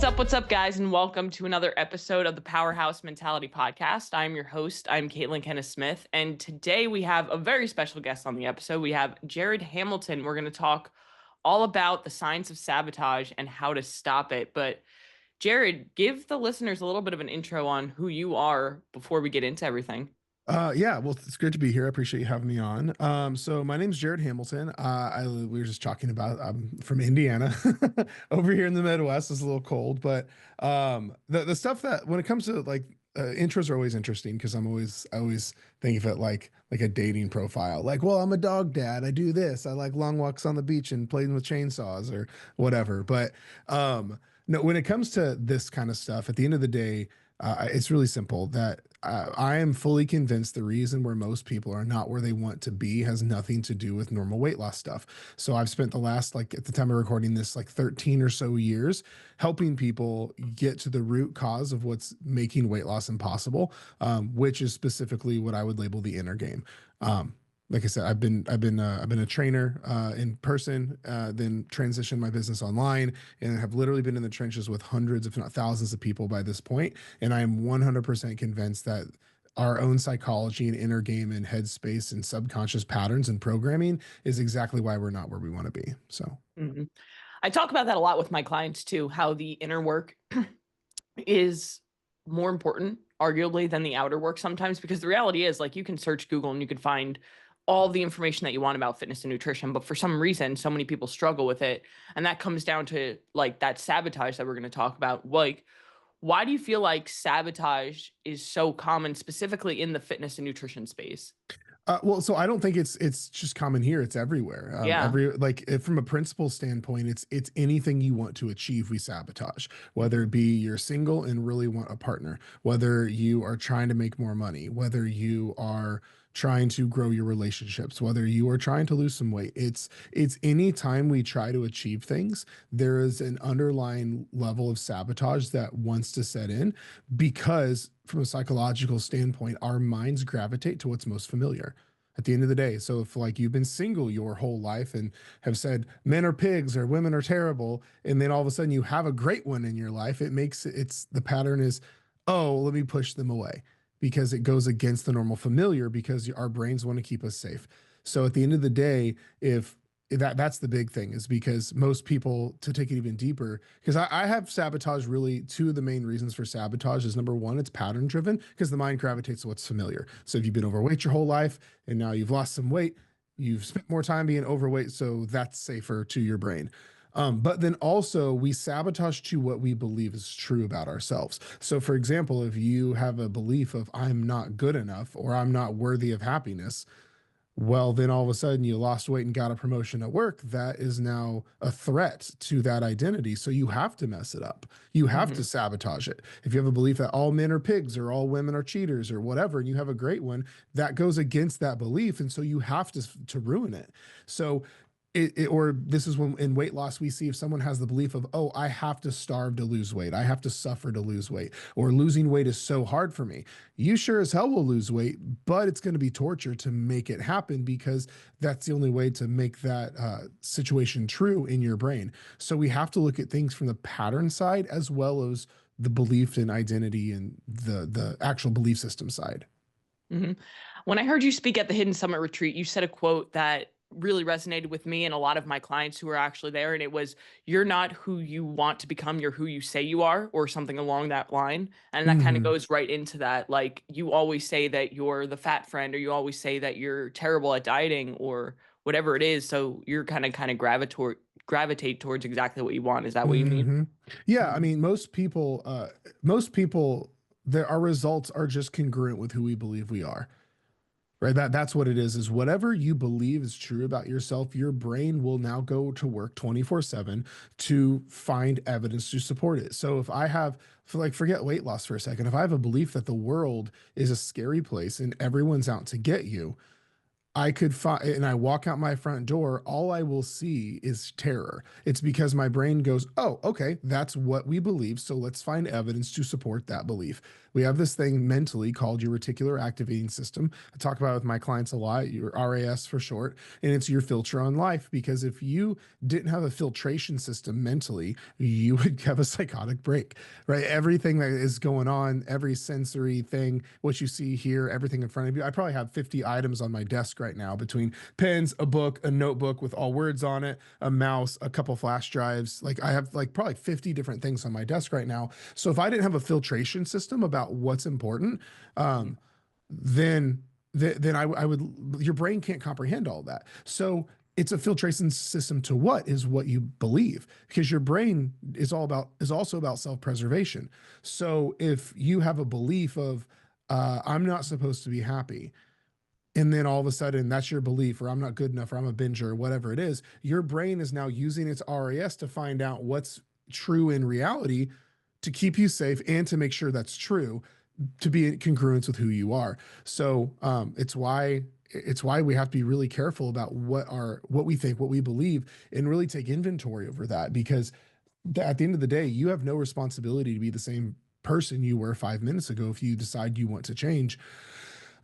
What's up, guys, and welcome to another episode of the Powerhouse Mentality podcast. I'm your host. I'm Caitlin Kenneth Smith, and today we have a very special guest on the episode. We have Jared Hamilton. We're going to talk all about the science of sabotage and how to stop it. But Jared, give the listeners a little bit of an intro on who you are before we get into everything. Yeah, well, it's great to be here. I appreciate you having me on. So my name's Jared Hamilton. We were just talking about I'm from Indiana. Over here in the Midwest is a little cold, but the stuff that when it comes to intros are always interesting because I always think of it like a dating profile. Like, well, I'm a dog dad. I do this. I like long walks on the beach and playing with chainsaws or whatever. But no, when it comes to this kind of stuff, at the end of the day, it's really simple that I am fully convinced the reason where most people are not where they want to be has nothing to do with normal weight loss stuff. So I've spent the last, like at the time of recording this, like 13 or so years helping people get to the root cause of what's making weight loss impossible, which is specifically what I would label the inner game. Like I said, I've been a trainer in person, then transitioned my business online, and have literally been in the trenches with hundreds, if not thousands, of people by this point. And I am 100% convinced that our own psychology and inner game and headspace and subconscious patterns and programming is exactly why we're not where we want to be. So, I talk about that a lot with my clients too, how the inner work is more important, arguably, than the outer work sometimes, because the reality is, like, you can search Google and you can find all the information that you want about fitness and nutrition, but for some reason, so many people struggle with it. And that comes down to like that sabotage that we're going to talk about. Like, why do you feel like sabotage is so common, specifically in the fitness and nutrition space? well, so I don't think it's just common here. It's everywhere. Yeah. From a principle standpoint, it's anything you want to achieve, we sabotage. Whether it be you're single and really want a partner, whether you are trying to make more money, whether you are trying to grow your relationships, whether you are trying to lose some weight. It's any time we try to achieve things, there is an underlying level of sabotage that wants to set in because from a psychological standpoint, our minds gravitate to what's most familiar at the end of the day. So if like you've been single your whole life and have said men are pigs or women are terrible, and then all of a sudden you have a great one in your life, it's the pattern is, oh, let me push them away because it goes against the normal familiar because our brains want to keep us safe. So at the end of the day, if that's the big thing is because most people, to take it even deeper, because I have sabotage. Really, two of the main reasons for sabotage is number one, it's pattern driven because the mind gravitates to what's familiar. So if you've been overweight your whole life and now you've lost some weight, you've spent more time being overweight, so that's safer to your brain. But then also we sabotage to what we believe is true about ourselves. So for example, if you have a belief of I'm not good enough or I'm not worthy of happiness, well, then all of a sudden you lost weight and got a promotion at work. That is now a threat to that identity. So you have to mess it up. You have to sabotage it. If you have a belief that all men are pigs or all women are cheaters or whatever, and you have a great one, that goes against that belief. And so you have to ruin it. So or this is when in weight loss we see if someone has the belief of, oh, I have to starve to lose weight, I have to suffer to lose weight, or losing weight is so hard for me. You sure as hell will lose weight, but it's going to be torture to make it happen because that's the only way to make that situation true in your brain. So we have to look at things from the pattern side as well as the belief and identity and the actual belief system side. Mm-hmm. When I heard you speak at the Hidden Summit retreat, you said a quote that really resonated with me and a lot of my clients who were actually there. And it was, you're not who you want to become, you're who you say you are, or something along that line. And that kind of Mm-hmm. goes right into that. Like, you always say that you're the fat friend, or you always say that you're terrible at dieting or whatever it is. So you're kind of gravitate towards exactly what you want. Is that what you mean? Mm-hmm. Yeah, I Mhm. mean, most people, our results are just congruent with who we believe we are. Right. That's what it is whatever you believe is true about yourself, your brain will now go to work 24/7 to find evidence to support it. So if I have, forget weight loss for a second, if I have a belief that the world is a scary place and everyone's out to get you, I could find, and I walk out my front door, all I will see is terror. It's because my brain goes, oh, okay, that's what we believe. So let's find evidence to support that belief, We have this thing mentally called your reticular activating system. I talk about it with my clients a lot, your RAS for short, and it's your filter on life. Because if you didn't have a filtration system mentally, you would have a psychotic break, right? Everything that is going on, every sensory thing, what you see here, everything in front of you. I probably have 50 items on my desk right now between pens, a book, a notebook with all words on it, a mouse, a couple flash drives. Like I have like probably 50 different things on my desk right now. So if I didn't have a filtration system about what's important, Mhm. um, then then I would, your brain can't comprehend all that. So it's a filtration system to what is what you believe, because your brain is also about self-preservation. So if you have a belief of I'm not supposed to be happy, and then all of a sudden that's your belief, or I'm not good enough, or I'm a binger, or whatever it is, your brain is now using its RAS to find out what's true in reality, to keep you safe and to make sure that's true, to be in congruence with who you are. So it's why we have to be really careful about what we think, what we believe, and really take inventory over that. Because at the end of the day, you have no responsibility to be the same person you were 5 minutes ago if you decide you want to change.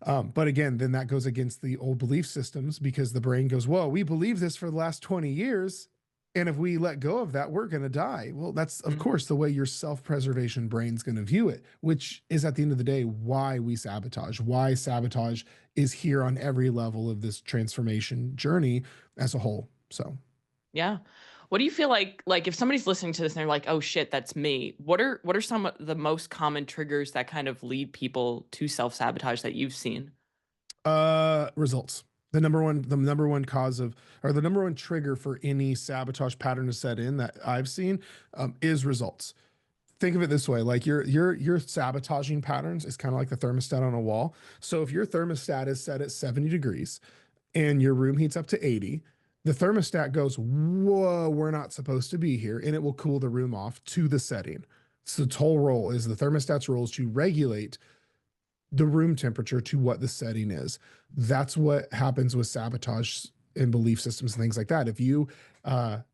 But again, then that goes against the old belief systems, because the brain goes, well, we believe this for the last 20 years. And if we let go of that, we're going to die. Well, that's, of Mhm. course, the way your self preservation brain's going to view it, which is at the end of the day why we sabotage, why sabotage is here on every level of this transformation journey as a whole. So, Yeah. What do you feel like if somebody's listening to this and they're like, "Oh shit, that's me." What are some of the most common triggers that kind of lead people to self-sabotage that you've seen? results. The number one cause of, or the number one trigger for any sabotage pattern to set in that I've seen, is results. Think of it this way: like your sabotaging patterns is kind of like the thermostat on a wall. So if your thermostat is set at 70 degrees and your room heats up to 80, the thermostat goes, whoa, we're not supposed to be here, and it will cool the room off to the setting. So the whole role is the thermostat's role is to regulate the room temperature to what the setting is. That's what happens with sabotage and belief systems and things like that. If you,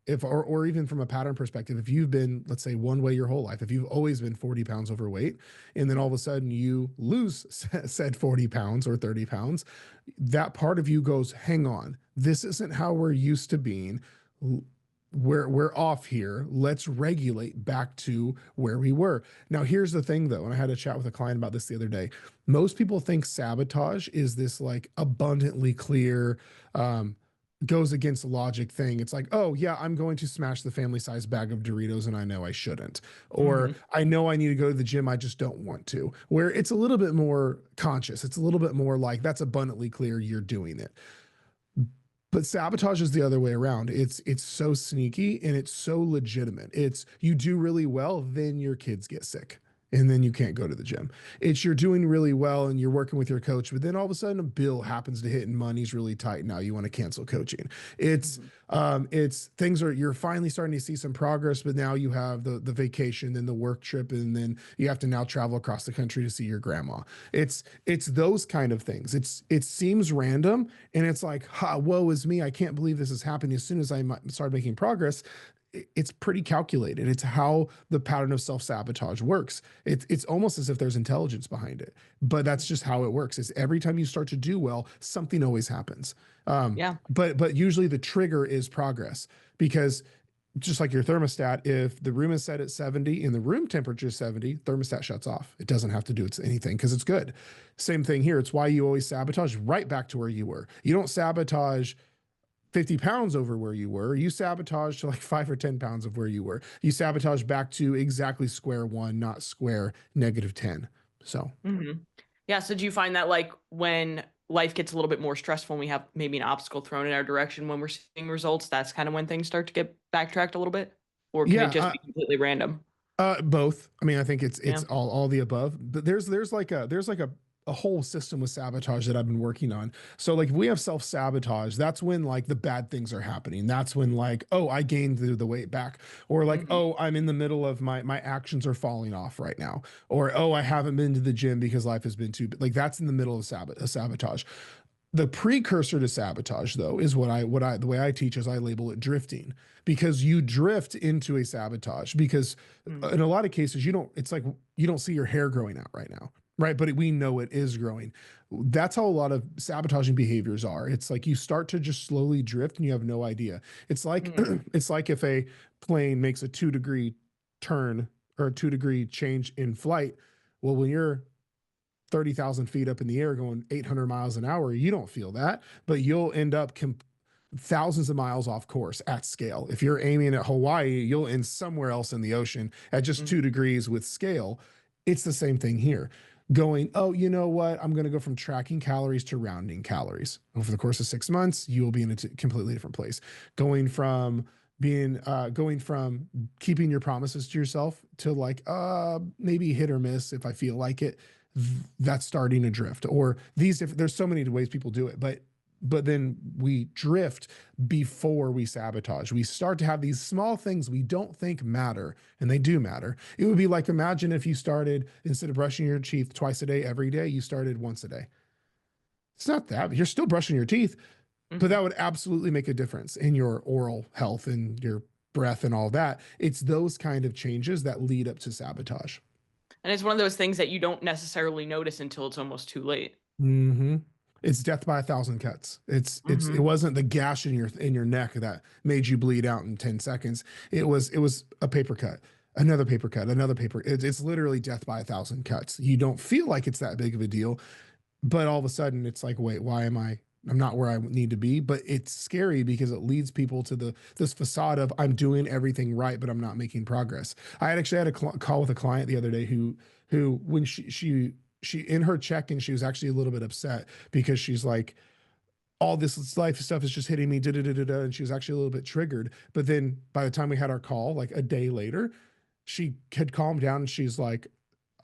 if or even from a pattern perspective, if you've been, let's say, one way your whole life, if you've always been 40 pounds overweight, and then all of a sudden you lose said 40 pounds or 30 pounds, that part of you goes, hang on, this isn't how we're used to being. We're off here. Let's regulate back to where we were. Now, here's the thing though, and I had a chat with a client about this the other day. Most people think sabotage is this like abundantly clear, um, goes against logic thing. It's like, oh yeah, I'm going to smash the family size bag of Doritos and I know I shouldn't. Or Mhm. I know I need to go to the gym, I just don't want to. Where it's a little bit more conscious. It's a little bit more like that's abundantly clear, you're doing it. But sabotage is the other way around. It's so sneaky and it's so legitimate. It's you do really well, then your kids get sick and then you can't go to the gym. It's you're doing really well and you're working with your coach, but then all of a sudden a bill happens to hit and money's really tight. Now you want to cancel coaching. It's Mhm. it's things are you're finally starting to see some progress, but now you have the vacation, then the work trip, and then you have to now travel across the country to see your grandma. It's those kind of things. It seems random, and it's like, ha, woe is me. I can't believe this is happening. As soon as I start making progress, it's pretty calculated. It's how the pattern of self sabotage works. It's almost as if there's intelligence behind it, but that's just how it works. Is every time you start to do well, something always happens. Yeah. But usually the trigger is progress, because just like your thermostat, if the room is set at 70 and the room temperature is 70, thermostat shuts off. It doesn't have to do anything because it's good. Same thing here. It's why you always sabotage right back to where you were. You don't sabotage 50 pounds over where you were. You sabotage to like 5 or 10 pounds of where you were. You sabotage back to exactly square one, not square -10. So, Mhm. Yeah, so do you find that, like, when life gets a little bit more stressful and we have maybe an obstacle thrown in our direction when we're seeing results, that's kinda when things start to get backtracked a little bit? Or can it yeah, just be completely random? both. I mean, I think it's Yeah. all the above. But there's like a whole system with sabotage that I've been working on. So like if we have self sabotage, that's when like the bad things are happening. That's when like, oh, I gained the weight back, or like, Mhm. oh, I'm in the middle of my actions are falling off right now, or oh, I haven't been to the gym because life has been too, like that's in the middle of sabotage. The precursor to sabotage, though, is the way I teach is I label it drifting, because you drift into a sabotage because Mm, in a lot of cases it's like you don't see your hair growing out right now, right? But we know it is growing. That's how a lot of sabotaging behaviors are. It's like you start to just slowly drift and you have no idea. It's like mm, it's like if a plane makes a 2-degree turn or a 2-degree change in flight. Well, when you're 30,000 feet up in the air going 800 miles an hour, you don't feel that, but you'll end up thousands of miles off course at scale. If you're aiming at Hawaii, you'll end somewhere else in the ocean at just mm, 2 degrees with scale. It's the same thing here. Going, oh, you know what? I'm going to go from tracking calories to rounding calories. Over the course of 6 months, you will be in a completely different place. Going from going from keeping your promises to yourself to like maybe hit or miss if I feel like it, that's starting to drift. Or there's so many ways people do it, but then we drift before we sabotage. We start to have these small things we don't think matter, and they do matter. It would be like, imagine if you started, instead of brushing your teeth twice a day every day, you started once a day. It's not that you're still brushing your teeth, but mhm. that would absolutely make a difference in your oral health and your breath and all that. It's those kind of changes that lead up to sabotage. And it's one of those things that you don't necessarily notice until it's almost too late. Mm-hmm. It's death by a thousand cuts. It Mhm, wasn't the gash in your neck that made you bleed out in 10 seconds. It was a paper cut, another paper cut, another paper. It's literally death by a thousand cuts. You don't feel like it's that big of a deal, but all of a sudden it's like, wait, why am I? I'm not where I need to be. But it's scary because it leads people to this facade of I'm doing everything right, but I'm not making progress. I had actually had a call with a client the other day who when she in her check-in she was actually a little bit upset because she's like, all this life stuff is just hitting me, da, da, da, da, da, and she was actually a little bit triggered. But then by the time we had our call, like a day later, she had calmed down and she's like,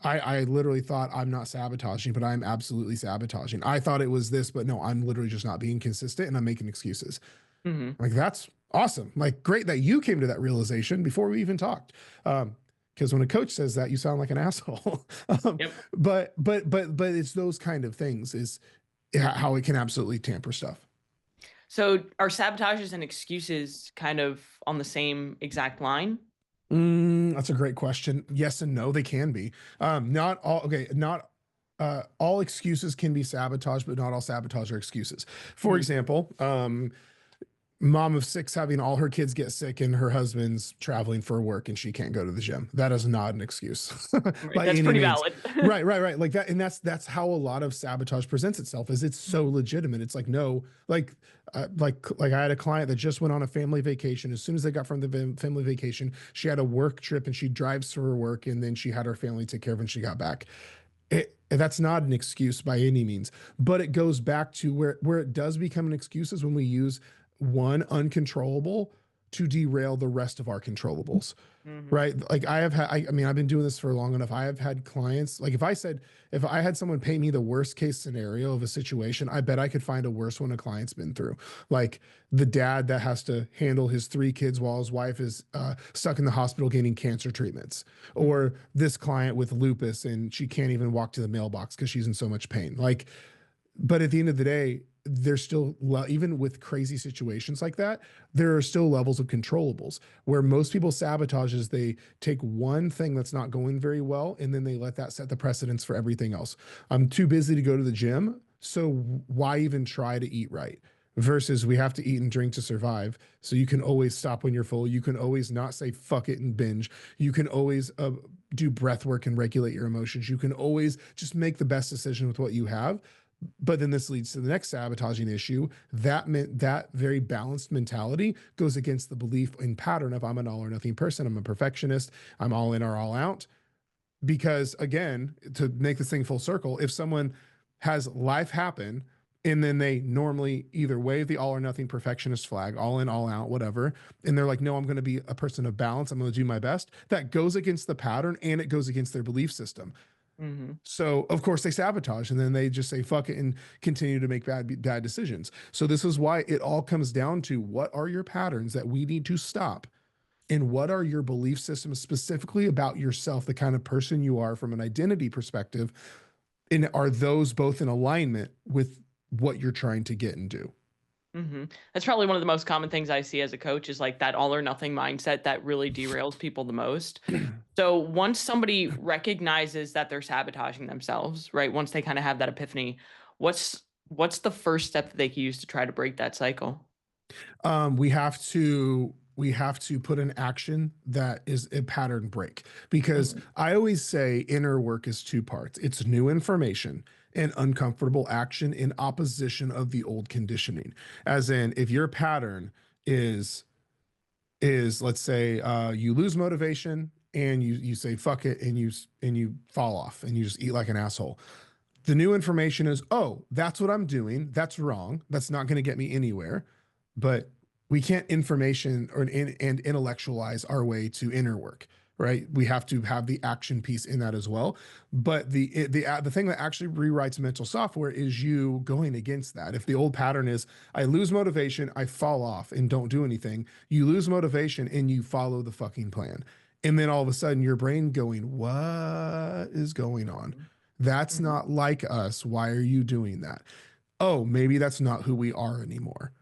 I literally thought I'm not sabotaging, but I'm absolutely sabotaging. I thought it was this, but no, I'm literally just not being consistent and I'm making excuses. mhm. Like, that's awesome. Like, great that you came to that realization before we even talked. Because when a coach says that, you sound like an asshole. Yep. But it's those kind of things is how it can absolutely tamper stuff. So are sabotages and excuses kind of on the same exact line? That's a great question. Yes and no, they can be. Not all. Okay, not all excuses can be sabotage, but not all sabotage are excuses. For Mm, example, mom of six having all her kids get sick and her husband's traveling for work and she can't go to the gym. That is not an excuse right. by That's any pretty means. valid. Right. Like that, and that's how a lot of sabotage presents itself. Is it's so legitimate. It's like no, like I had a client that just went on a family vacation. As soon as they got from the family vacation, she had a work trip and she drives to her work, and then she had her family take care of when she got back. That's not an excuse by any means, but it goes back to where it does become an excuse is when we use one uncontrollable to derail the rest of our controllables, Mhm. right? Like I mean, I've been doing this for long enough. I have had clients, like if I had someone paint me the worst case scenario of a situation, I bet I could find a worse one a client's been through. Like the dad that has to handle his 3 kids while his wife is stuck in the hospital getting cancer treatments, Mhm. or this client with lupus and she can't even walk to the mailbox because she's in so much pain. Like, but at the end of the day, there's still even with crazy situations like that, there are still levels of controllables where most people sabotage is they take one thing that's not going very well and then they let that set the precedence for everything else. I'm too busy to go to the gym, so why even try to eat right? Versus we have to eat and drink to survive. So you can always stop when you're full. You can always not say fuck it and binge. You can always do breath work and regulate your emotions. You can always just make the best decision with what you have. But then this leads to the next sabotaging issue. That very balanced mentality goes against the belief in pattern of I'm an all or nothing person. I'm a perfectionist. I'm all in or all out. Because again, to make this thing full circle, if someone has life happen and then they normally either wave the all or nothing perfectionist flag, all in, all out, whatever, and they're like, no, I'm going to be a person of balance. I'm going to do my best. That goes against the pattern and it goes against their belief system. Mhm. So of course they sabotage and then they just say fuck it and continue to make bad decisions. So this is why it all comes down to what are your patterns that we need to stop, and what are your belief systems specifically about yourself, the kind of person you are from an identity perspective, and are those both in alignment with what you're trying to get and do. That's probably one of the most common things I see as a coach is like that all or nothing mindset that really derails people the most. So once somebody recognizes that they're sabotaging themselves, right? Once they kind of have that epiphany, what's the first step that they can use to try to break that cycle? We have to put an action that is a pattern break, because Mhm. I always say inner work is two parts. It's new information and uncomfortable action in opposition of the old conditioning. As in, if your pattern is let's say you lose motivation and you say fuck it, and you fall off and you just eat like an asshole. The new information is, oh, that's what I'm doing. That's wrong. That's not going to get me anywhere. But we can't information and intellectualize our way to inner work, right? We have to have the action piece in that as well. But the thing that actually rewrites mental software is you going against that. If the old pattern is I lose motivation, I fall off and don't do anything, you lose motivation and you follow the fucking plan. And then all of a sudden your brain going, what is going on? Mhm. That's Mhm. not like us. Why are you doing that? Oh, maybe that's not who we are anymore.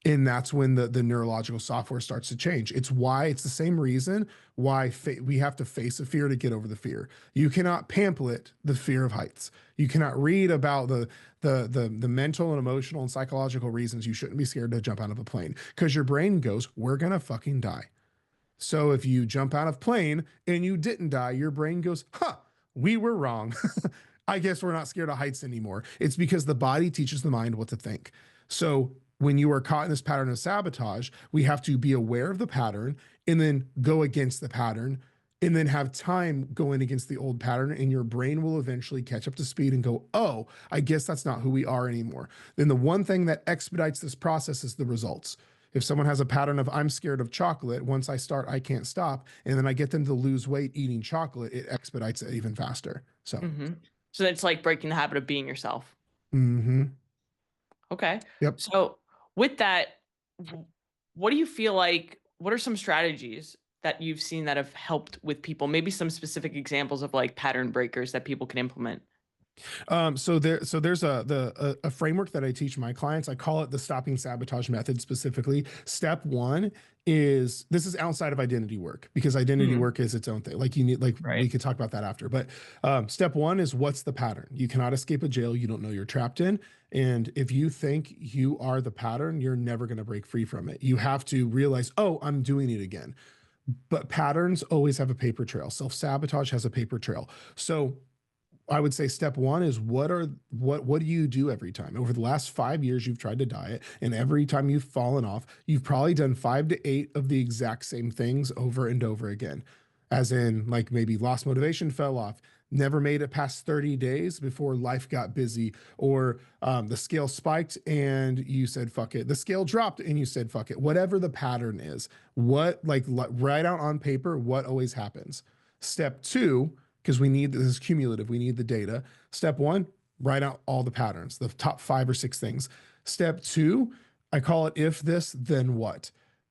And that's when the neurological software starts to change. It's the same reason why we have to face a fear to get over the fear. You cannot pamphlet the fear of heights. You cannot read about the mental and emotional and psychological reasons you shouldn't be scared to jump out of a plane, because your brain goes, we're gonna fucking die. So if you jump out of plane and you didn't die, your brain goes, huh, we were wrong. I guess we're not scared of heights anymore. It's because the body teaches the mind what to think. So when you are caught in this pattern of sabotage, we have to be aware of the pattern and then go against the pattern and then have time going against the old pattern, and your brain will eventually catch up to speed and go, oh, I guess that's not who we are anymore. Then the one thing that expedites this process is the results. If someone has a pattern of I'm scared of chocolate, once I start, I can't stop, and then I get them to lose weight eating chocolate, it expedites it even faster. So, Mhm. So it's like breaking the habit of being yourself. mm-hmm. Okay. Yep. So with that, w- what do you feel like? What are some strategies that you've seen that have helped with people? Maybe some specific examples of like pattern breakers that people can implement. So there's a framework that I teach my clients. I call it the stopping sabotage method specifically. Step one is, this is outside of identity work, because identity Mhm. work is its own thing. Like you need, like we Right. could talk about that after. But step one is, what's the pattern? You cannot escape a jail you don't know you're trapped in. And if you think you are the pattern, you're never going to break free from it. You have to realize, oh, I'm doing it again. But patterns always have a paper trail. Self sabotage has a paper trail. So I would say step one is, what do you do every time? Over the last 5 years, you've tried to diet, and every time you've fallen off, you've probably done 5 to 8 of the exact same things over and over again. As in, like maybe lost motivation, fell off, never made it past 30 days before life got busy, or the scale spiked and you said fuck it. The scale dropped and you said fuck it. Whatever the pattern is, write out on paper what always happens. Step two, because we need this is cumulative, we need the data. Step one, write out all the patterns, the top 5 or 6 things. Step two, I call it if this, then what.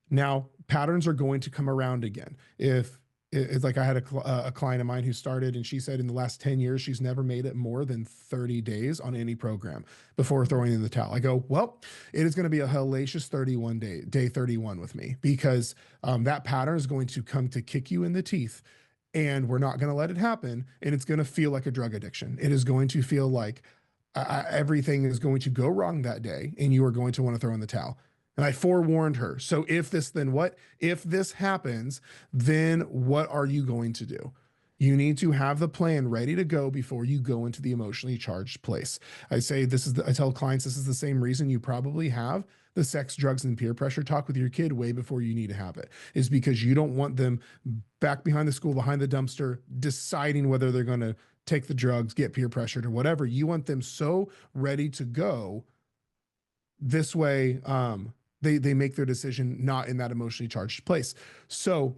Now, patterns are going to come around again. If it's like I had a client of mine who started, and she said in the last 10 years, she's never made it more than 30 days on any program before Mhm. throwing in the towel. I go, well, it is going to be a hellacious 31 day 31 with me, because that pattern is going to come to kick you in the teeth, and we're not going to let it happen. And it's going to feel like a drug addiction. It is going to feel like everything is going to go wrong that day, and you are going to want to throw in the towel. And I forewarned her. So if this, then what? If this happens, then what are you going to do? You need to have the plan ready to go before you go into the emotionally charged place. I tell clients, this is the same reason you probably have the sex, drugs, and peer pressure talk with your kid way before you need to have it, is because you don't want them back behind the school, behind the dumpster, deciding whether they're going to take the drugs, get peer pressured, or whatever. You want them so ready to go. This way, they make their decision not in that emotionally charged place. So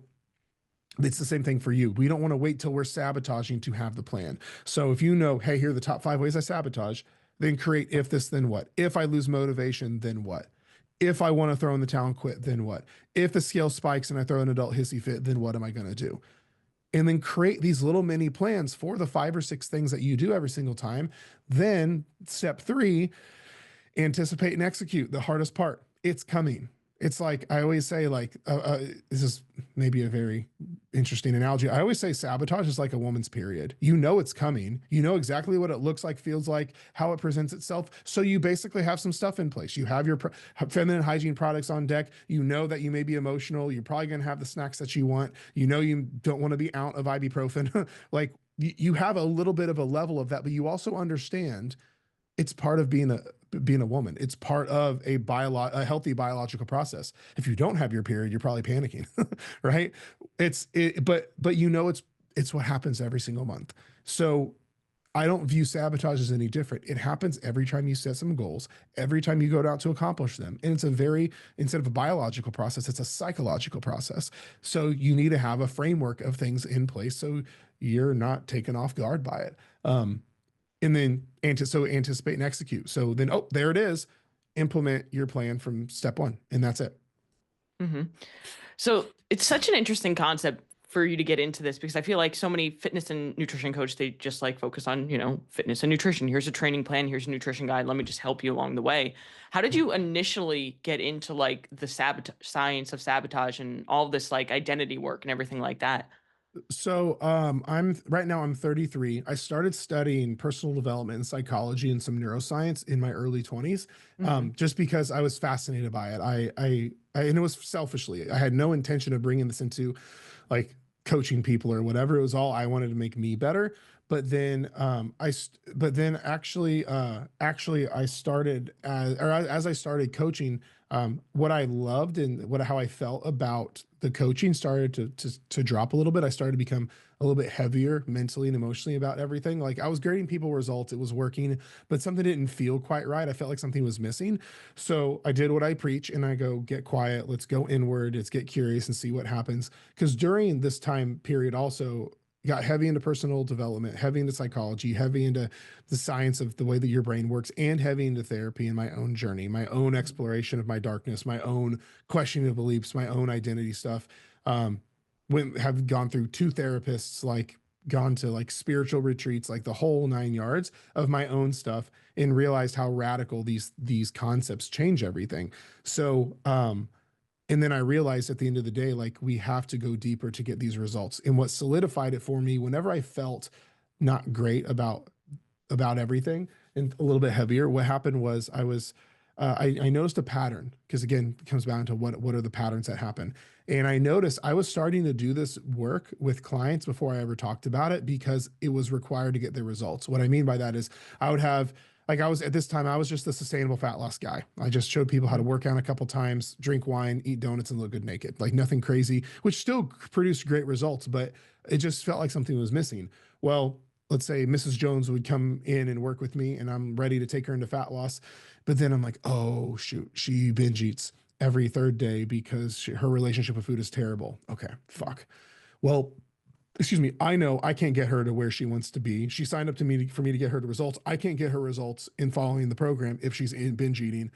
it's the same thing for you. We don't want to wait till we're sabotaging to have the plan. So if you know, hey, here are the top 5 ways I sabotage, then create if this, then what? If I lose motivation, then what? If I want to throw in the towel and quit, then what? If the scale spikes and I throw an adult hissy fit, then what am I going to do? And then create these little mini plans for the 5 or 6 things that you do every single time. Then step three Anticipate and execute, the hardest part. It's coming. It's like I always say, like this is maybe a very interesting analogy. I always say sabotage is like a woman's period. You know it's coming. You know exactly what it looks like, feels like, how it presents itself. So you basically have some stuff in place. You have your feminine hygiene products on deck. You know that you may be emotional. You're probably going to have the snacks that you want. You know you don't want to be out of ibuprofen. Like you have a little bit of a level of that, but you also understand it's part of being a woman. It's part of a healthy biological process. If you don't have your period, you're probably panicking, right? But you know it's what happens every single month. So I don't view sabotage as any different. It happens every time you set some goals, every time you go out to accomplish them. And it's a very, instead of a biological process, it's a psychological process. So you need to have a framework of things in place so you're not taken off guard by it. And then anticipate and execute. So then, oh, there it is. Implement your plan from step one, and that's it. Hmm. So it's such an interesting concept for you to get into this because I feel like so many fitness and nutrition coaches, they just like focus on, fitness and nutrition. Here's a training plan. Here's a nutrition guide. Let me just help you along the way. How did you initially get into like the science of sabotage and all this like identity work and everything like that? So I'm right now I'm 33. I started studying personal development and psychology and some neuroscience in my early 20s, Hmm. just because I was fascinated by it. And it was selfishly. I had no intention of bringing this into like coaching people or whatever. It was all I wanted to make me better. But then but then actually I started as I started coaching, what I loved and how I felt about the coaching started to drop a little bit. I started to become a little bit heavier mentally and emotionally about everything. Like I was grading people results, it was working, but something didn't feel quite right. I felt like something was missing. So I did what I preach and I go, get quiet, let's go inward, let's get curious and see what happens. Because during this time period also got heavy into personal development, heavy into psychology, heavy into the science of the way that your brain works, and heavy into therapy and my own journey, my own exploration of my darkness, my own questioning of beliefs, my own identity stuff. Have gone through two therapists, like gone to like spiritual retreats, like the whole 9 yards of my own stuff, and realized how radical these concepts change everything. So and then I realized at the end of the day, like we have to go deeper to get these results. And what solidified it for me, whenever I felt not great about everything and a little bit heavier, what happened was I noticed a pattern, because again, it comes down to what are the patterns that happen. And I noticed I was starting to do this work with clients before I ever talked about it because it was required to get the results. What I mean by that is I would have like I was at this time I was just the sustainable fat loss guy. I just showed people how to work out a couple times, drink wine, eat donuts, and look good naked. Like nothing crazy, which still produced great results, but it just felt like something was missing. Well, let's say Mrs. Jones would come in and work with me and I'm ready to take her into fat loss. But then I'm like, oh, shoot, she binge eats every third day because her relationship with food is terrible. Okay, fuck. Well, excuse me, I know I can't get her to where she wants to be. She signed up to me for me to get her the results. I can't get her results in following the program if she's in binge eating.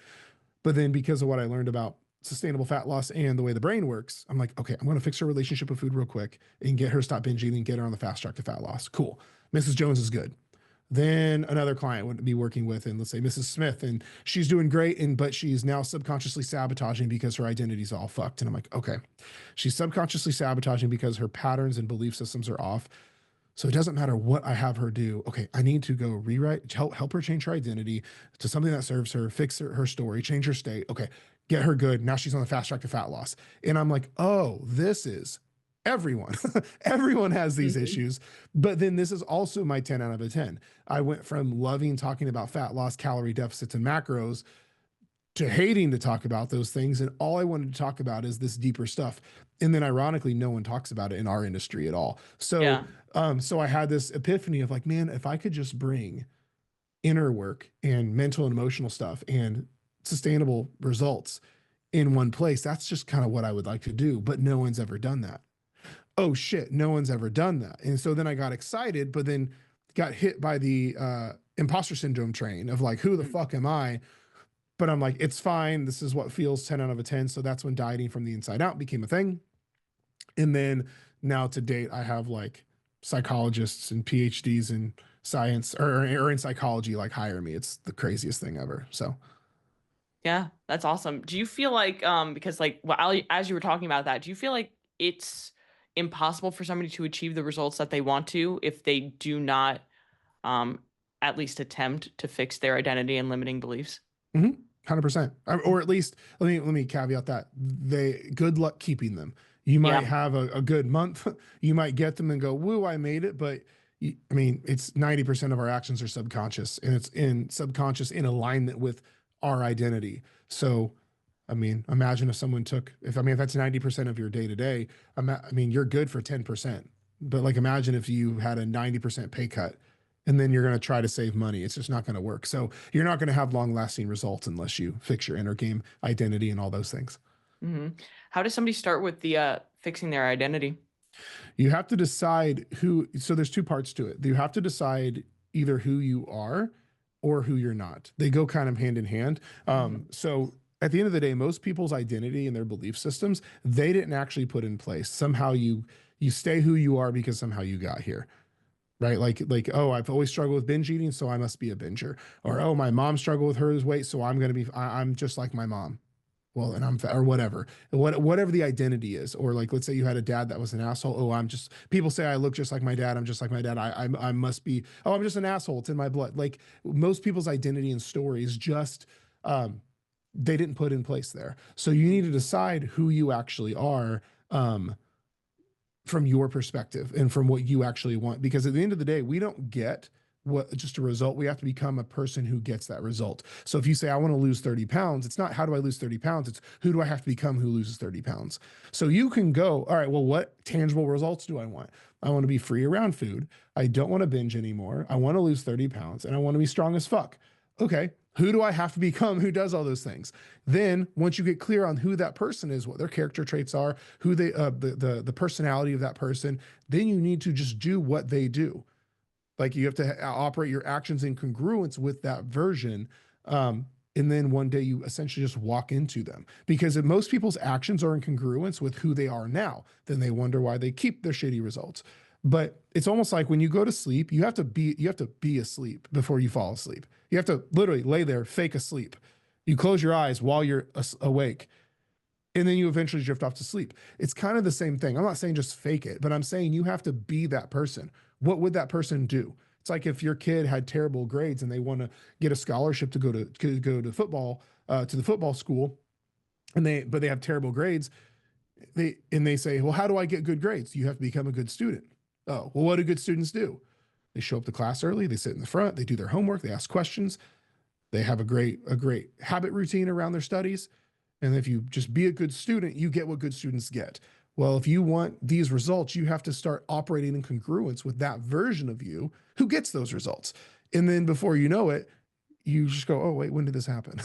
But then because of what I learned about sustainable fat loss and the way the brain works, I'm like, okay, I'm going to fix her relationship with food real quick and get her to stop binge eating and get her on the fast track to fat loss. Cool. Mrs. Jones is good. Then another client would be working with, and let's say Mrs. Smith, and she's doing great, and but she's now subconsciously sabotaging because her identity's all fucked. And I'm like, okay, she's subconsciously sabotaging because her patterns and belief systems are off. So it doesn't matter what I have her do. Okay, I need to go rewrite, help her change her identity to something that serves her, fix her story, change her state. Okay, get her good. Now she's on the fast track to fat loss. And I'm like, oh, this is everyone. Everyone has these Hmm. issues. But then this is also my 10 out of a 10. I went from loving talking about fat loss, calorie deficits, and macros to hating to talk about those things. And all I wanted to talk about is this deeper stuff. And then ironically, no one talks about it in our industry at all. So, Yeah. so I had this epiphany of like, man, if I could just bring inner work and mental and emotional stuff and sustainable results in one place, that's just kind of what I would like to do. But no one's ever done that. Oh shit, no one's ever done that. And so then I got excited, but then got hit by the imposter syndrome train of like, who the fuck am I? But I'm like, it's fine. This is what feels 10 out of a 10. So that's when dieting from the inside out became a thing. And then now to date, I have like psychologists and PhDs in science or in psychology like hire me. It's the craziest thing ever. So Yeah, that's awesome. Do you feel like, because like, while as you were talking about that, do you feel like it's impossible for somebody to achieve the results that they want to if they do not, um, at least attempt to fix their identity and limiting beliefs? 100%. Or at least let me caveat that they good luck keeping them. You Yeah. might have a good month, you might get them and go, "Woo, I made it," but I mean, it's 90% of our actions are subconscious, and it's in subconscious in alignment with our identity. So, I mean, imagine if someone took, if I mean, if that's 90% of your day to day, I mean, you're good for 10%. But like, imagine if you had a 90% pay cut and then you're going to try to save money. It's just not going to work. So, you're not going to have long lasting results unless you fix your inner game identity and all those things. Hmm. How does somebody start with the fixing their identity? You have to decide who, so there's two parts to it. You have to decide either who you are or who you're not. They go kind of hand in hand. Hmm. So at the end of the day, most people's identity and their belief systems, they didn't actually put in place. Somehow you stay who you are because somehow you got here. Right. Like, oh, I've always struggled with binge eating, so I must be a binger. Or, oh, my mom struggled with her weight, so I'm going to be, I'm just like my mom. Well, and I'm or whatever, whatever the identity is, or like let's say you had a dad that was an asshole. Oh, I'm just, people say I look just like my dad. I'm just like my dad. I must be. Oh, I'm just an asshole. It's in my blood. Like most people's identity and stories, just um, they didn't put in place there. So you need to decide who you actually are. From your perspective and from what you actually want. Because at the end of the day, we don't get what just a result. We have to become a person who gets that result. So if you say, I want to lose 30 pounds, it's not how do I lose 30 pounds? It's who do I have to become who loses 30 pounds? So you can go, all right, well, what tangible results do I want? I want to be free around food. I don't want to binge anymore. I want to lose 30 pounds and I want to be strong as fuck. Okay, who do I have to become who does all those things? Then once you get clear on who that person is, what their character traits are, who they the personality of that person, then you need to just do what they do. Like you have to operate your actions in congruence with that version. And then one day you essentially just walk into them because if most people's actions are in congruence with who they are now, then they wonder why they keep their shitty results. But it's almost like when you go to sleep, you have to be asleep before you fall asleep. You have to literally lay there, fake asleep. You close your eyes while you're awake, and then you eventually drift off to sleep. It's kind of the same thing. I'm not saying just fake it, but I'm saying you have to be that person. What would that person do? It's like if your kid had terrible grades and they want to get a scholarship to go to football to the football school, and they have terrible grades. They say, well, how do I get good grades? You have to become a good student. Oh, well, what do good students do? They show up to class early. They sit in the front. They do their homework. They ask questions. They have a great habit routine around their studies. And if you just be a good student, you get what good students get. Well, if you want these results, you have to start operating in congruence with that version of you who gets those results. And then before you know it, you just go, oh, wait, when did this happen?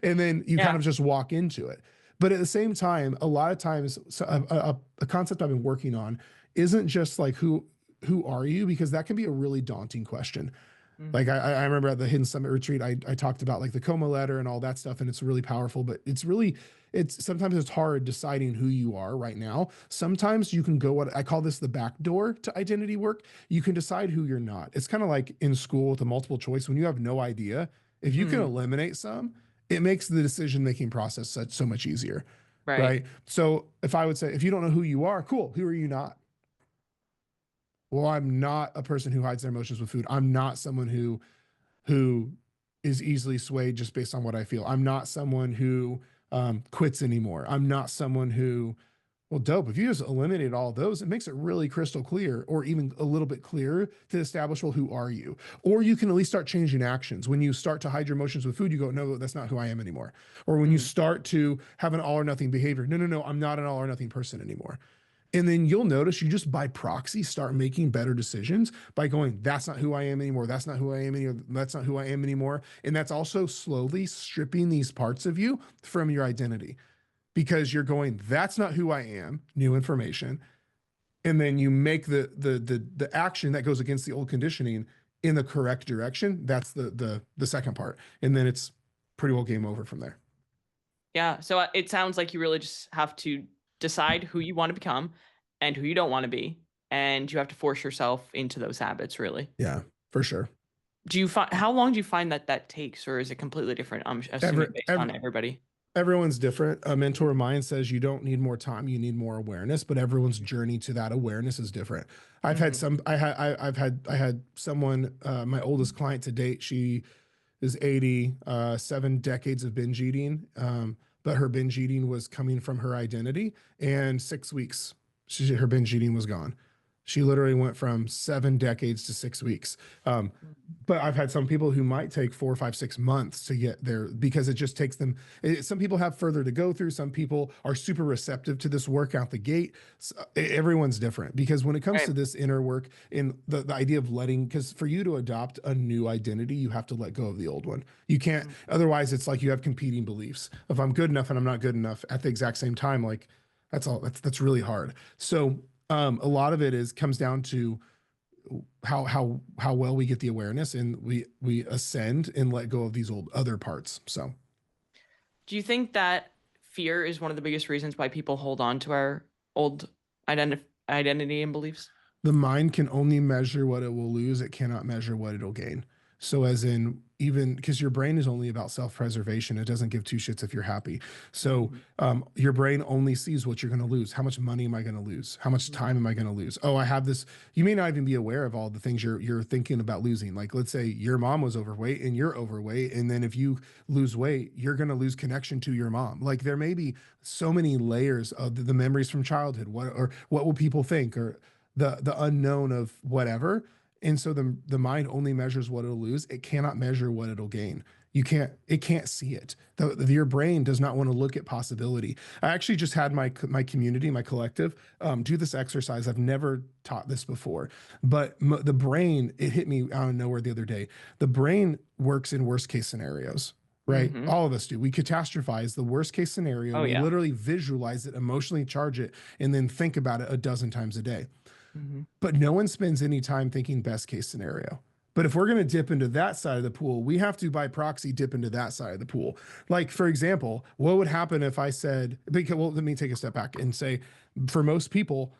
And then you kind Yeah. of just walk into it. But at the same time, a lot of times, so a concept I've been working on isn't just like who are you, because that can be a really daunting question. Like Hmm. I remember at the Hidden Summit retreat, I talked about like the coma letter and all that stuff, and it's really powerful. But it's sometimes it's hard deciding who you are right now. Sometimes you can go what I call this the back door to identity work. You can decide who you're not. It's kind of like in school with a multiple choice when you have no idea. If you can Hmm. eliminate some, it makes the decision making process so much easier, Right. right? So if I would say if you don't know who you are, cool. Who are you not? Well, I'm not a person who hides their emotions with food. I'm not someone who is easily swayed just based on what I feel. I'm not someone who quits anymore. I'm not someone who, well, dope. If you just eliminate all of those, it makes it really crystal clear, or even a little bit clearer to establish, well, who are you? Or you can at least start changing actions. When you start to hide your emotions with food, you go, no, that's not who I am anymore. Or when you Hmm. start to have an all or nothing behavior, no, no, no, I'm not an all or nothing person anymore. And then you'll notice you just by proxy start making better decisions by going, that's not who I am anymore. That's not who I am anymore. That's not who I am anymore. And that's also slowly stripping these parts of you from your identity because you're going, that's not who I am, new information. And then you make the action that goes against the old conditioning in the correct direction. That's the second part. And then it's pretty well game over from there. Yeah. So it sounds like you really just have to decide who you want to become and who you don't want to be. And you have to force yourself into those habits, really. Yeah, for sure. Do you find how long do you find that that takes, or is it completely different? I'm Every, assuming based every on everybody. everyone's different. A mentor of mine says you don't need more time, you need more awareness, but everyone's journey to that awareness is different. I've had Hmm. some I had someone, my oldest client to date, she is 80, 7 decades of binge eating. But her binge eating was coming from her identity, and 6 weeks, her binge eating was gone. She literally went from 7 decades to 6 weeks. Um, but I've had some people who might take 4, 5, 6 months to get there because it just takes them. Some people have further to go through. Some people are super receptive to this work out the gate. So, everyone's different because when it comes to Right. this inner work and the idea of letting, because for you to adopt a new identity, you have to let go of the old one. You can't, Mhm. otherwise, it's like you have competing beliefs. If I'm good enough and I'm not good enough at the exact same time, like that's all, that's really hard. So, a lot of it is comes down to how well we get the awareness and we ascend and let go of these old other parts. So Do you think that fear is one of the biggest reasons why people hold on to our old identity and beliefs? the mind can only measure what it will lose, it cannot measure what it'll gain. So as in, even because your brain is only about self-preservation, it doesn't give two shits if you're happy. So Hmm. your brain only sees what you're going to lose. How much money am I going to lose? How much time am I going to lose? Oh, I have this. You may not even be aware of all the things you're thinking about losing. Like, let's say your mom was overweight and you're overweight, and then if you lose weight, you're going to lose connection to your mom. Like, there may be so many layers of the memories from childhood. What will people think, or the unknown of whatever. And so the mind only measures what it'll lose. It cannot measure what it'll gain. It can't see it. Your brain does not want to look at possibility. I actually just had my community, my collective, do this exercise. I've never taught this before, but the brain, it hit me out of nowhere the other day. The brain works in worst case scenarios, right? Hmm. All of us do. We catastrophize the worst case scenario. Oh We yeah. literally visualize it, emotionally charge it, and then think about it a dozen times a day. Hmm. But no one spends any time thinking best case scenario. But if we're going to dip into that side of the pool, we have to by proxy dip into that side of the pool. Like, for example, what would happen if I said, because, well, let me take a step back and say, for most people,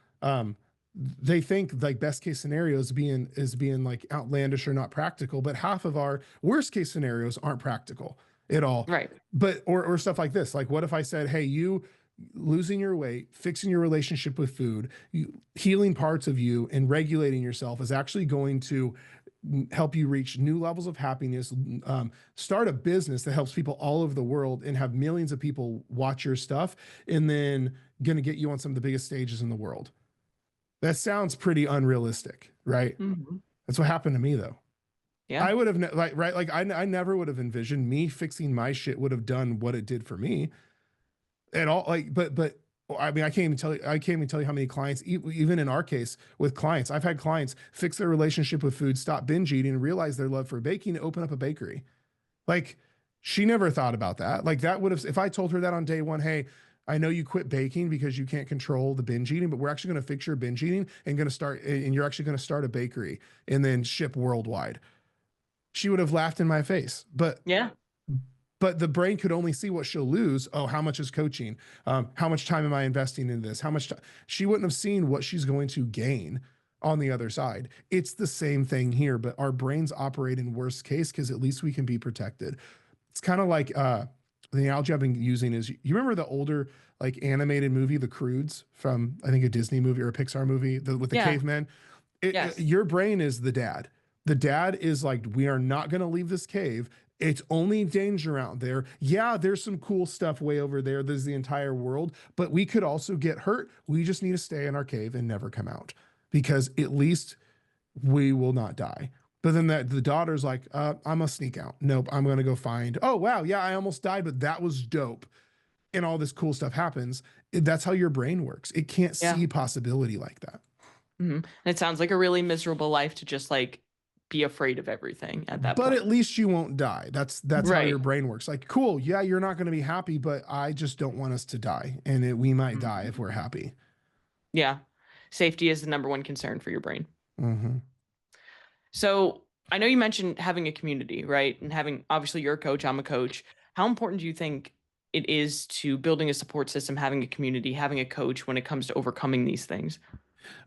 they think like best case scenarios being like outlandish or not practical, but half of our worst case scenarios aren't practical at all. Right. But or stuff like this. Like, what if I said, hey, you losing your weight, fixing your relationship with food, healing parts of you, and regulating yourself is actually going to help you reach new levels of happiness, start a business that helps people all over the world and have millions of people watch your stuff, and then going to get you on some of the biggest stages in the world. That sounds pretty unrealistic, right? Hmm. That's what happened to me though. Yeah. I would have like right like I never would have envisioned me fixing my shit would have done what it did for me at all. Like, but I mean, I can't even tell you how many clients, even in our case with clients, I've had clients fix their relationship with food, stop binge eating, and realize their love for baking, open up a bakery. Like, she never thought about that. Like, that would have, if I told her that on day one, hey, I know you quit baking because you can't control the binge eating, but we're actually going to fix your binge eating and you're actually going to start a bakery and then ship worldwide. She would have laughed in my face. Yeah. But the brain could only see what she'll lose. Oh, how much is coaching? How much time am I investing in this? How much she wouldn't have seen what she's going to gain on the other side. It's the same thing here, but our brains operate in worst case because at least we can be protected. It's kind of like the analogy I've been using is you remember the older like animated movie The Croods from I think a Disney movie or a Pixar movie with the Yeah. cavemen. Yes. Your brain is the dad. The dad is like, we are not going to leave this cave. It's only danger out there. Yeah, there's some cool stuff way over there. There's the entire world, but we could also get hurt. We just need to stay in our cave and never come out because at least we will not die. But then the daughter's like, I'm gonna sneak out. Nope, I'm gonna go find. Oh wow, yeah, I almost died, but that was dope. And all this cool stuff happens. That's how your brain works. It can't Yeah. see possibility like that. Hmm. And it sounds like a really miserable life to just like be afraid of everything at that But point. at least you won't die. That's how your Right. brain works. Like, cool, yeah, you're not going to be happy, but I just don't want us to die, and we might die if we're Mhm. happy. Yeah. Safety is the number one concern for your brain. Hmm. So I know you mentioned having a community, right? And having obviously you're a coach, I'm a coach. How important do you think it is to building a support system, having a community, having a coach when it comes to overcoming these things?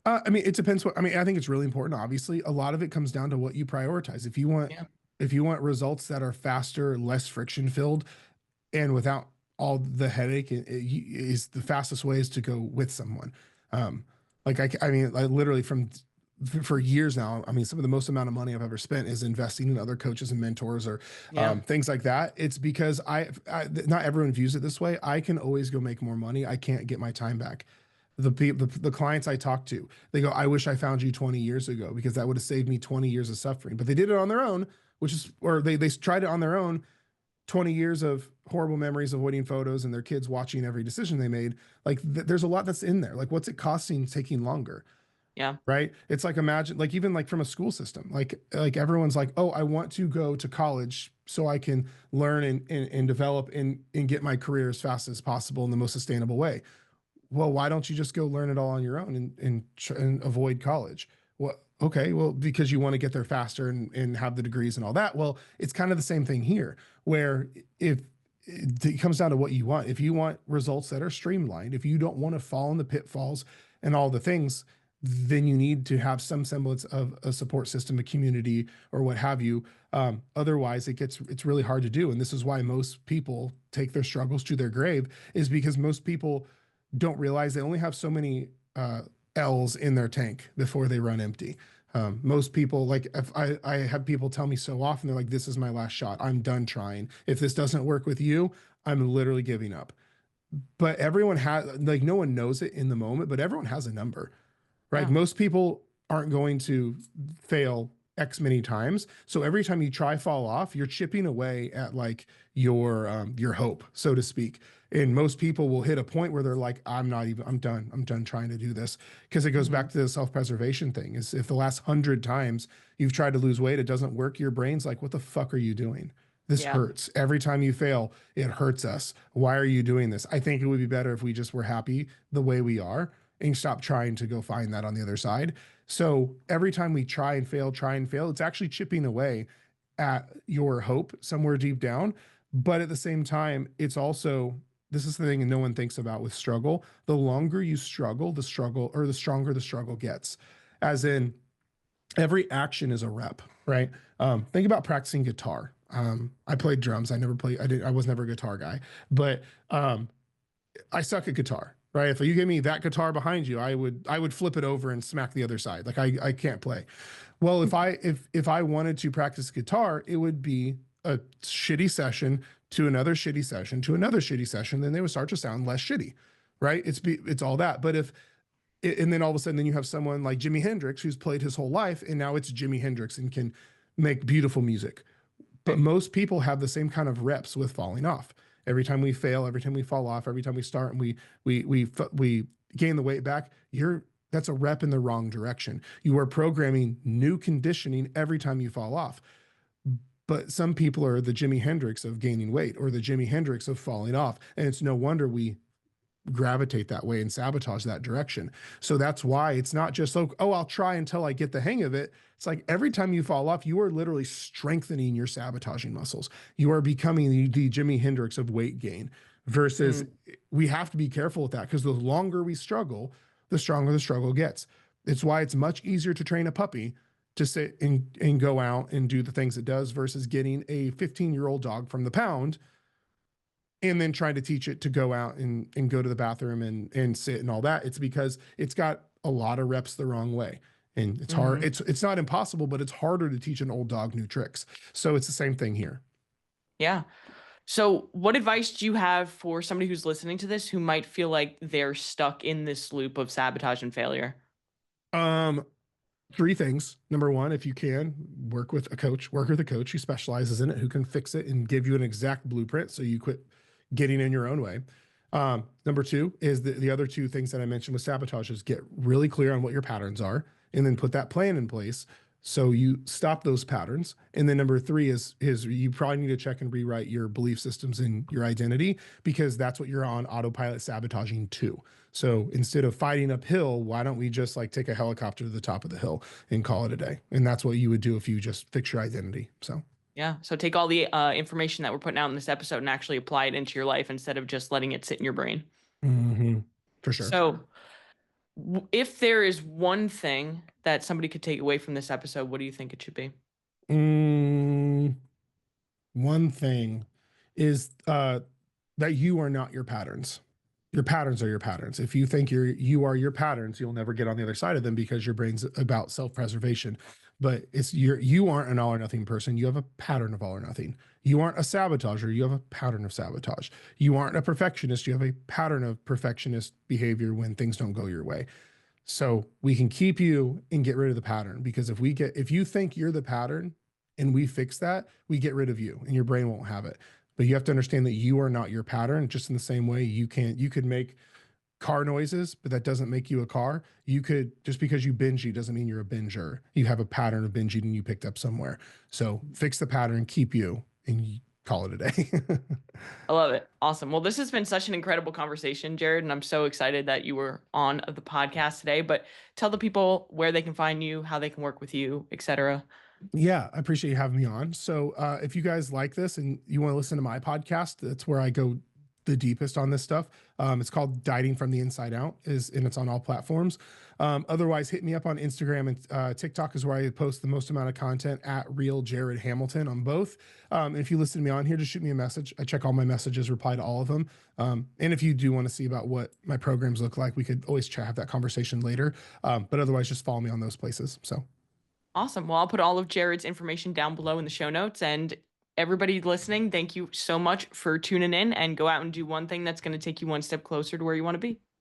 I mean, it depends what I mean, I think it's really important, obviously. A lot of it comes down to what you prioritize. Yeah. If you want results that are faster, less friction filled, and without all the headache, is the fastest way is to go with someone. Um, like I mean, I literally for years now. I mean, some of the most amount of money I've ever spent is investing in other coaches and mentors or Yeah. things like that. It's because not everyone views it this way. I can always go make more money. I can't get my time back. The clients I talk to, they go, I wish I found you 20 years ago because that would have saved me 20 years of suffering. But they did it on their own, which is, or they tried it on their own, 20 years of horrible memories, avoiding photos, and their kids watching every decision they made. Like there's a lot that's in there. Like what's it costing taking longer? Yeah. Right? It's like imagine like even like from a school system, like everyone's like, oh, I want to go to college so I can learn and develop and get my career as fast as possible in the most sustainable way. Well, why don't you just go learn it all on your own and avoid college? Well, okay, well, because you want to get there faster and have the degrees and all that. Well, it's kind of the same thing here, where if it comes down to what you want, if you want results that are streamlined, if you don't want to fall in the pitfalls and all the things, then you need to have some semblance of a support system, a community, or what have you. Otherwise, it's really hard to do, and this is why most people take their struggles to their grave, is because most people don't realize they only have so many L's in their tank before they run empty. Most people, like if I have people tell me so often, they're like, this is my last shot. I'm done trying. If this doesn't work with you, I'm literally giving up. But everyone has, like, no one knows it in the moment, but everyone has a number, right? Yeah. Most people aren't going to fail X many times. So every time you try fall off, you're chipping away at like your hope, so to speak. And most people will hit a point where they're like, I'm done. I'm done trying to do this. Because it goes back Hmm. to the self-preservation thing. Is if the last 100 times you've tried to lose weight, it doesn't work, your brain's like, what the fuck are you doing? This Yeah. hurts. Every time you fail, it hurts us. Why are you doing this? I think it would be better if we just were happy the way we are and stop trying to go find that on the other side. So every time we try and fail, it's actually chipping away at your hope somewhere deep down. But at the same time, it's also, this is the thing no one thinks about with struggle. The longer you struggle, the stronger the struggle gets. As in, every action is a rep, right? Think about practicing guitar. I played drums. I was never a guitar guy, but I suck at guitar, right? If you give me that guitar behind you, I would flip it over and smack the other side. Like I can't play. Well, if I wanted to practice guitar, it would be a shitty session to another shitty session to another shitty session. Then they would start to sound less shitty, right? It's all that. But if and then all of a sudden, then you have someone like Jimi Hendrix who's played his whole life, and now it's Jimi Hendrix and can make beautiful music. But Right. most people have the same kind of reps with falling off. Every time we fail, every time we fall off, every time we start and we gain the weight back, that's a rep in the wrong direction. You are programming new conditioning every time you fall off. But some people are the Jimi Hendrix of gaining weight or the Jimi Hendrix of falling off. And it's no wonder we gravitate that way and sabotage that direction. So that's why it's not just like, oh, I'll try until I get the hang of it. It's like every time you fall off, you are literally strengthening your sabotaging muscles. You are becoming the Jimi Hendrix of weight gain versus Mm. we have to be careful with that because the longer we struggle, the stronger the struggle gets. It's why it's much easier to train a puppy to sit and go out and do the things it does versus getting a 15-year-old dog from the pound and then trying to teach it to go out and go to the bathroom and sit and all that. It's because it's got a lot of reps the wrong way. And it's hard. Hmm. It's not impossible, but it's harder to teach an old dog new tricks. So it's the same thing here. Yeah. So, what advice do you have for somebody who's listening to this who might feel like they're stuck in this loop of sabotage and failure? Um, Three things. Number one, if you can, work with a coach who specializes in it, who can fix it and give you an exact blueprint so you quit getting in your own way. Number two is the other two things that I mentioned with sabotage is get really clear on what your patterns are and then put that plan in place so you stop those patterns. And then number three is you probably need to check and rewrite your belief systems and your identity because that's what you're on autopilot sabotaging to. So instead of fighting uphill, why don't we just like take a helicopter to the top of the hill and call it a day? And that's what you would do if you just fix your identity. So Yeah. So, take all the information that we're putting out in this episode and actually apply it into your life instead of just letting it sit in your brain. mhm, for sure. So, If there is one thing that somebody could take away from this episode, what do you think it should be? Mm, one thing is that you are not your patterns. Your patterns are your patterns. If you think you are your patterns, you'll never get on the other side of them because your brain's about self-preservation. But you aren't an all or nothing person. You have a pattern of all or nothing. You aren't a sabotager. You have a pattern of sabotage. You aren't a perfectionist. You have a pattern of perfectionist behavior when things don't go your way. So we can keep you and get rid of the pattern, because if you think you're the pattern and we fix that, we get rid of you and your brain won't have it. But you have to understand that you are not your pattern. Just in the same way you could make car noises, but that doesn't make you a car. You could, just because you binge eat doesn't mean you're a binger. You have a pattern of binge eating you picked up somewhere. So fix the pattern, keep you, and you call it a day. I love it. Awesome. Well, this has been such an incredible conversation, Jared, and I'm so excited that you were on the podcast today. But tell the people where they can find you, how they can work with you, etc. Yeah, I appreciate you having me on. So, if you guys like this and you want to listen to my podcast, that's where I go the deepest on this stuff. It's called Dieting from the Inside Out, and it's on all platforms. Otherwise, hit me up on Instagram and TikTok is where I post the most amount of content at Real Jared Hamilton on both. If you listen to me on here, just shoot me a message. I check all my messages, reply to all of them. And if you do want to see about what my programs look like, we could always have that conversation later. But otherwise, just follow me on those places. So. Awesome. Well, I'll put all of Jared's information down below in the show notes. And everybody listening, thank you so much for tuning in, and go out and do one thing that's going to take you one step closer to where you want to be.